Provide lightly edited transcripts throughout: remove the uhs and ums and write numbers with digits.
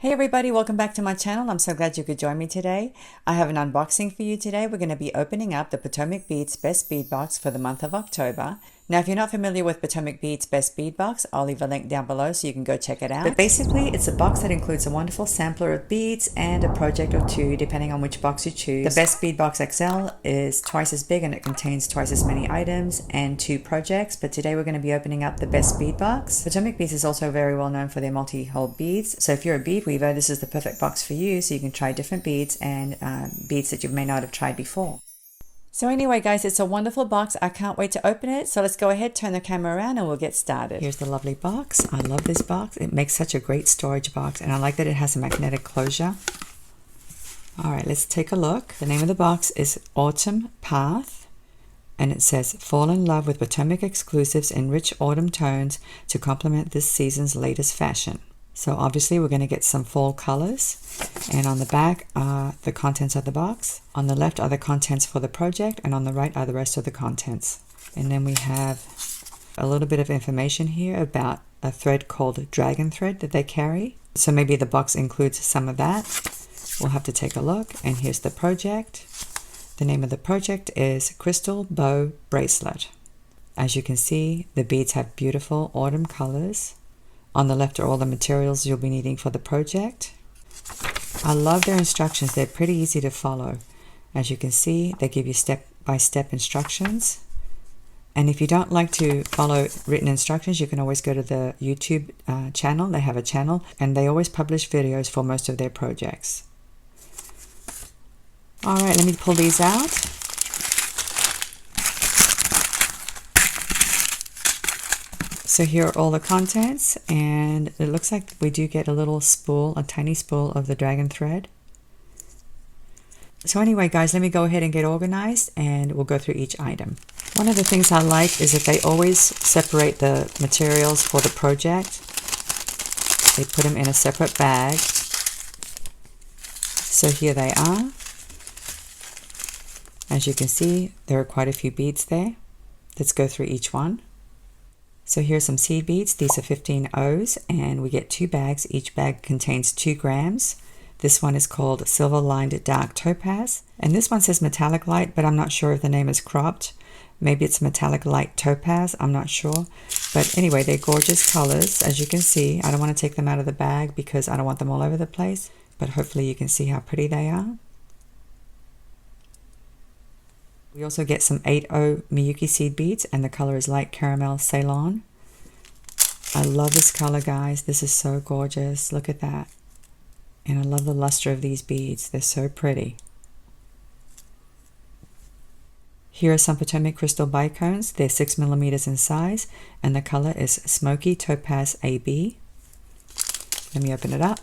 Hey everybody, welcome back to my channel. I'm so glad you could join me today. I have an unboxing for you today. We're going to be opening up the Potomac Beads Best Bead Box for the month of October. Now, if you're not familiar with Potomac Beads Best Bead Box, I'll leave a link down below so you can go check it out. But basically, it's a box that includes a wonderful sampler of beads and a project or two, depending on which box you choose. The Best Bead Box XL is twice as big and it contains twice as many items and 2 projects. But today we're going to be opening up the Best Bead Box. Potomac Beads is also very well known for their multi-hole beads. So if you're a bead weaver, this is the perfect box for you so you can try different beads and beads that you may not have tried before. So anyway, guys, it's a wonderful box. I can't wait to open it. So let's go ahead, turn the camera around, and we'll get started. Here's the lovely box. I love this box. It makes such a great storage box, and I like that it has a magnetic closure. All right, let's take a look. The name of the box is Autumn Path, and it says, "Fall in love with Potomac exclusives in rich autumn tones to complement this season's latest fashion." So obviously we're going to get some fall colors, and on the back are the contents of the box. On the left are the contents for the project, and on the right are the rest of the contents. And then we have a little bit of information here about a thread called dragon thread that they carry. So maybe the box includes some of that. We'll have to take a look. And here's the project. The name of the project is Crystal Bow Bracelet. As you can see, the beads have beautiful autumn colors. On the left are all the materials you'll be needing for the project. I love their instructions. They're pretty easy to follow. As you can see, they give you step-by-step instructions. And if you don't like to follow written instructions, you can always go to the YouTube channel. They have a channel, and they always publish videos for most of their projects. All right, let me pull these out. So here are all the contents, and it looks like we do get a little spool, a tiny spool of the dragon thread. So anyway, guys, let me go ahead and get organized, and we'll go through each item. One of the things I like is that they always separate the materials for the project. They put them in a separate bag. So here they are. As you can see, there are quite a few beads there. Let's go through each one. So here's some seed beads. These are 15 O's, and we get 2 bags. Each bag contains 2 grams. This one is called Silver Lined Dark Topaz, and this one says Metallic Light, but I'm not sure if the name is cropped. Maybe it's Metallic Light Topaz, I'm not sure. But anyway, they're gorgeous colors, as you can see. I don't want to take them out of the bag because I don't want them all over the place, but hopefully you can see how pretty they are. We also get some 8O Miyuki seed beads, and the color is light caramel Ceylon. I love this color, guys. This is so gorgeous. Look at that. And I love the luster of these beads. They're so pretty. Here are some Potomac Crystal Bicones. They're 6 millimeters in size, and the color is Smoky Topaz AB. Let me open it up.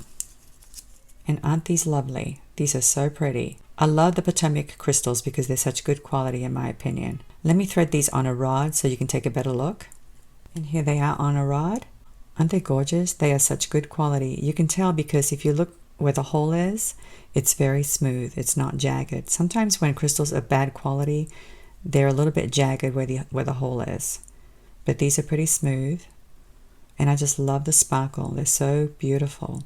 And aren't these lovely? These are so pretty. I love the Potomac crystals because they're such good quality in my opinion. Let me thread these on a rod so you can take a better look. And here they are on a rod. Aren't they gorgeous? They are such good quality. You can tell because if you look where the hole is, it's very smooth. It's not jagged. Sometimes when crystals are bad quality, they're a little bit jagged where the hole is. But these are pretty smooth. And I just love the sparkle. They're so beautiful.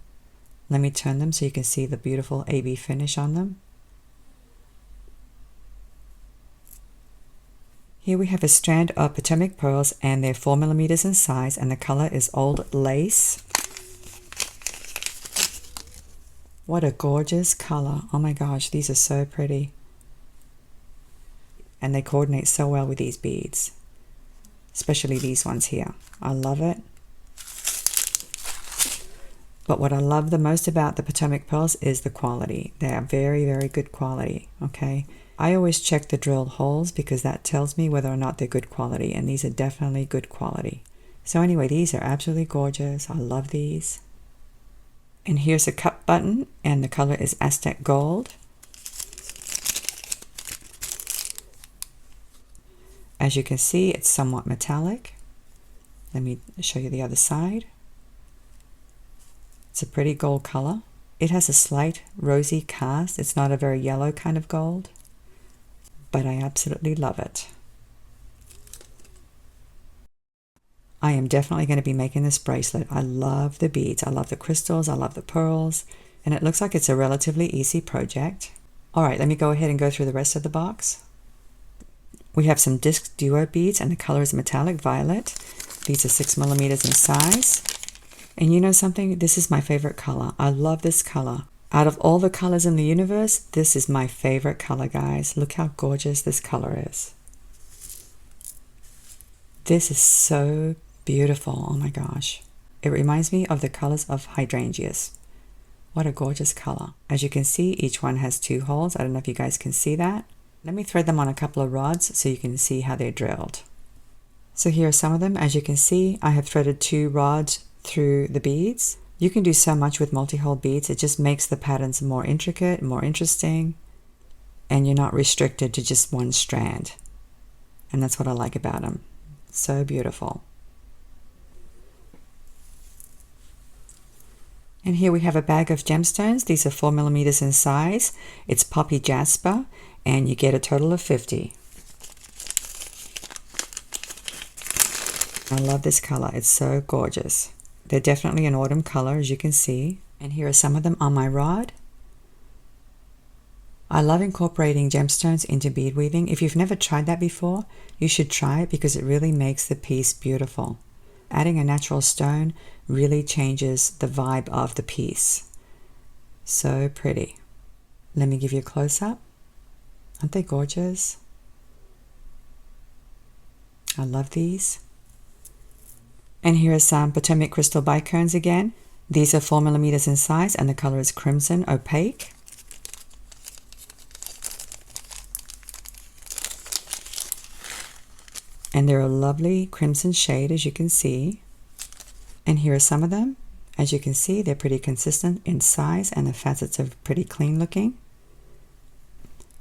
Let me turn them so you can see the beautiful AB finish on them. Here we have a strand of Potomac Pearls, and they're 4 millimeters in size, and the color is Old Lace. What a gorgeous color. Oh my gosh, these are so pretty. And they coordinate so well with these beads, especially these ones here. I love it. But what I love the most about the Potomac Pearls is the quality. They are very, very good quality, okay? I always check the drilled holes because that tells me whether or not they're good quality, and these are definitely good quality. So anyway, these are absolutely gorgeous. I love these. And here's a cup button, and the color is Aztec Gold. As you can see, it's somewhat metallic. Let me show you the other side. It's a pretty gold color. It has a slight rosy cast. It's not a very yellow kind of gold, but I absolutely love it. I am definitely going to be making this bracelet. I love the beads. I love the crystals. I love the pearls. And it looks like it's a relatively easy project. All right, let me go ahead and go through the rest of the box. We have some disc duo beads and the color is metallic violet. These are 6mm in size. And you know something? This is my favorite color. I love this color. Out of all the colors in the universe, this is my favorite color, guys. Look how gorgeous this color is. This is so beautiful. Oh my gosh. It reminds me of the colors of hydrangeas. What a gorgeous color. As you can see, each one has 2 holes. I don't know if you guys can see that. Let me thread them on a couple of rods so you can see how they're drilled. So here are some of them. As you can see, I have threaded 2 rods through the beads. You can do so much with multi-hole beads. It just makes the patterns more intricate, more interesting, and you're not restricted to just one strand. And that's what I like about them. So beautiful. And here we have a bag of gemstones. These are 4mm in size. It's Poppy Jasper, and you get a total of 50. I love this color. It's so gorgeous. They're definitely an autumn color, as you can see. And here are some of them on my rod. I love incorporating gemstones into bead weaving. If you've never tried that before, you should try it because it really makes the piece beautiful. Adding a natural stone really changes the vibe of the piece. So pretty. Let me give you a close-up. Aren't they gorgeous? I love these. And here are some Potomac Crystal Bicones again. These are 4mm in size and the color is crimson opaque. And they're a lovely crimson shade, as you can see. And here are some of them. As you can see, they're pretty consistent in size and the facets are pretty clean looking.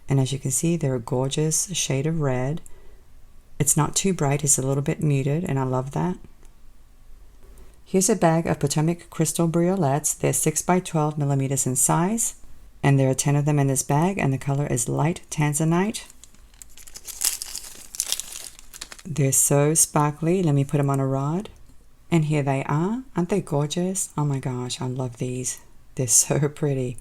And as you can see, they're a gorgeous shade of red. It's not too bright, it's a little bit muted, and I love that. Here's a bag of Potomac Crystal briolettes. They're 6x12mm in size, and there are 10 of them in this bag, and the color is light tanzanite. They're so sparkly. Let me put them on a rod. And here they are. Aren't they gorgeous? Oh my gosh, I love these. They're so pretty.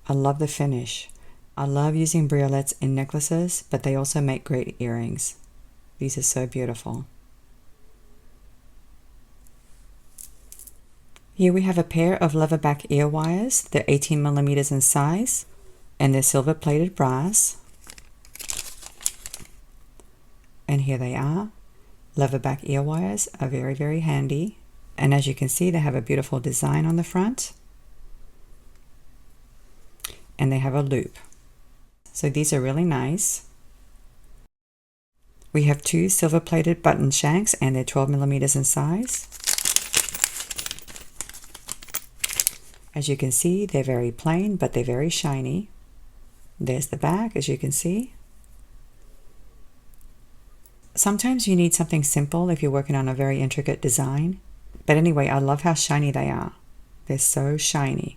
I love the finish. I love using briolettes in necklaces, but they also make great earrings. These are so beautiful. Here we have a pair of leatherback ear wires. They're 18mm in size, and they're silver plated brass. And here they are. Leatherback ear wires are very, very handy. And as you can see, they have a beautiful design on the front. And they have a loop. So these are really nice. We have 2 silver plated button shanks and they're 12mm in size. As you can see, they're very plain, but they're very shiny. There's the back, as you can see. Sometimes you need something simple if you're working on a very intricate design. But anyway, I love how shiny they are. They're so shiny.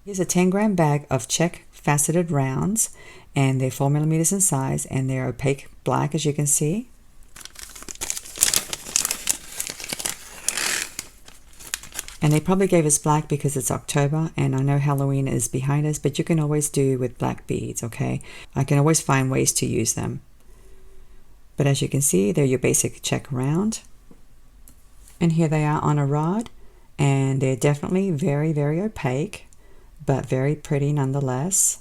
Here's a 10-gram bag of Czech faceted rounds, and they're 4mm in size, and they're opaque black, as you can see. And they probably gave us black because it's October, and I know Halloween is behind us, but you can always do with black beads, okay? I can always find ways to use them. But as you can see, they're your basic Czech round. And here they are on a rod, and they're definitely very, very opaque, but very pretty nonetheless.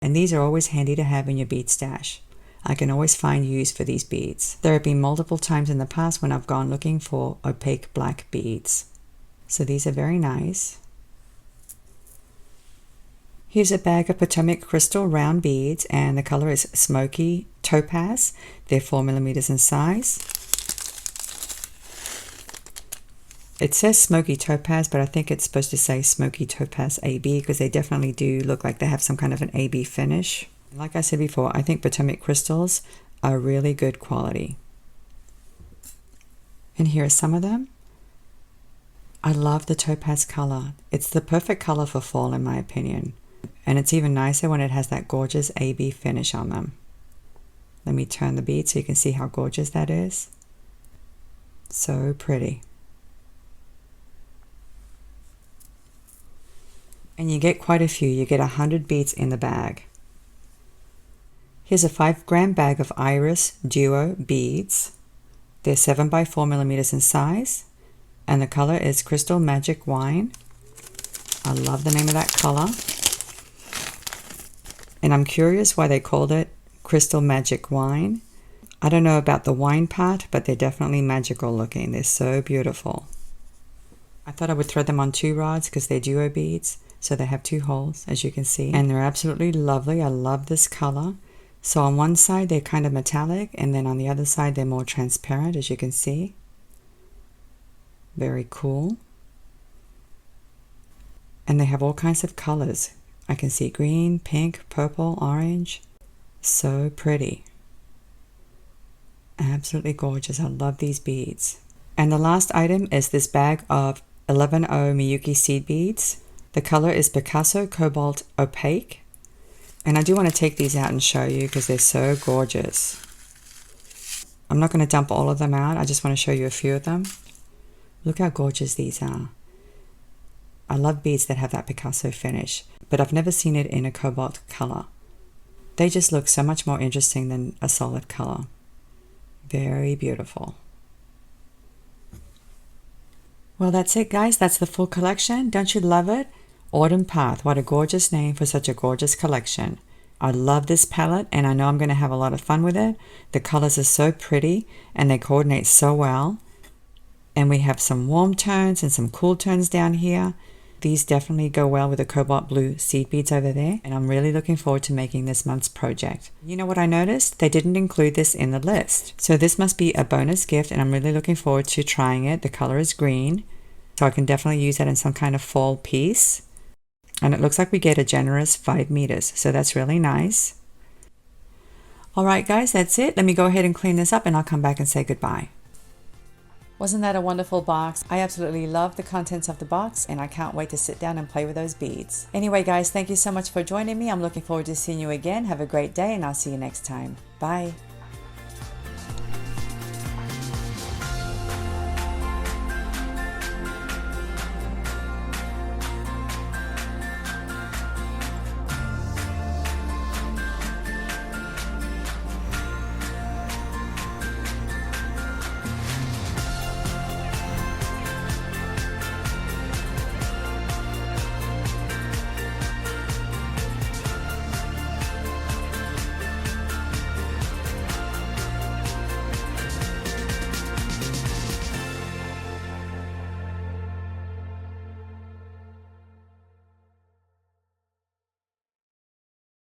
And these are always handy to have in your bead stash. I can always find use for these beads. There have been multiple times in the past when I've gone looking for opaque black beads. So these are very nice. Here's a bag of Potomac Crystal round beads, and the color is Smoky Topaz. They're 4mm in size. It says Smoky Topaz, but I think it's supposed to say Smoky Topaz AB because they definitely do look like they have some kind of an AB finish. Like I said before, I think Potomac Crystals are really good quality. And here are some of them. I love the topaz color. It's the perfect color for fall in my opinion. And it's even nicer when it has that gorgeous AB finish on them. Let me turn the bead so you can see how gorgeous that is. So pretty. And you get quite a few. You get 100 beads in the bag. Here's a 5-gram bag of Iris Duo beads. They're 7 by 4 millimeters in size, and the color is Crystal Magic Wine. I love the name of that color. And I'm curious why they called it Crystal Magic Wine. I don't know about the wine part, but they're definitely magical looking. They're so beautiful. I thought I would thread them on 2 rods because they're duo beads. So they have 2 holes, as you can see, and they're absolutely lovely. I love this color. So on one side they're kind of metallic, and then on the other side they're more transparent, as you can see. Very cool. And they have all kinds of colors. I can see green, pink, purple, orange. So pretty. Absolutely gorgeous. I love these beads. And the last item is this bag of 11O Miyuki seed beads. The color is Picasso Cobalt Opaque. And I do want to take these out and show you because they're so gorgeous. I'm not going to dump all of them out. I just want to show you a few of them. Look how gorgeous these are. I love beads that have that Picasso finish, but I've never seen it in a cobalt color. They just look so much more interesting than a solid color. Very beautiful. Well, that's it, guys. That's the full collection. Don't you love it? Autumn Path. What a gorgeous name for such a gorgeous collection. I love this palette, and I know I'm going to have a lot of fun with it. The colors are so pretty, and they coordinate so well. And we have some warm tones and some cool tones down here. These definitely go well with the cobalt blue seed beads over there, and I'm really looking forward to making this month's project. You know what I noticed? They didn't include this in the list. So this must be a bonus gift, and I'm really looking forward to trying it. The color is green, so I can definitely use that in some kind of fall piece. And it looks like we get a generous 5 meters, so that's really nice. All right, guys, that's it. Let me go ahead and clean this up, and I'll come back and say goodbye. Wasn't that a wonderful box? I absolutely love the contents of the box, and I can't wait to sit down and play with those beads. Anyway, guys, thank you so much for joining me. I'm looking forward to seeing you again. Have a great day, and I'll see you next time. Bye.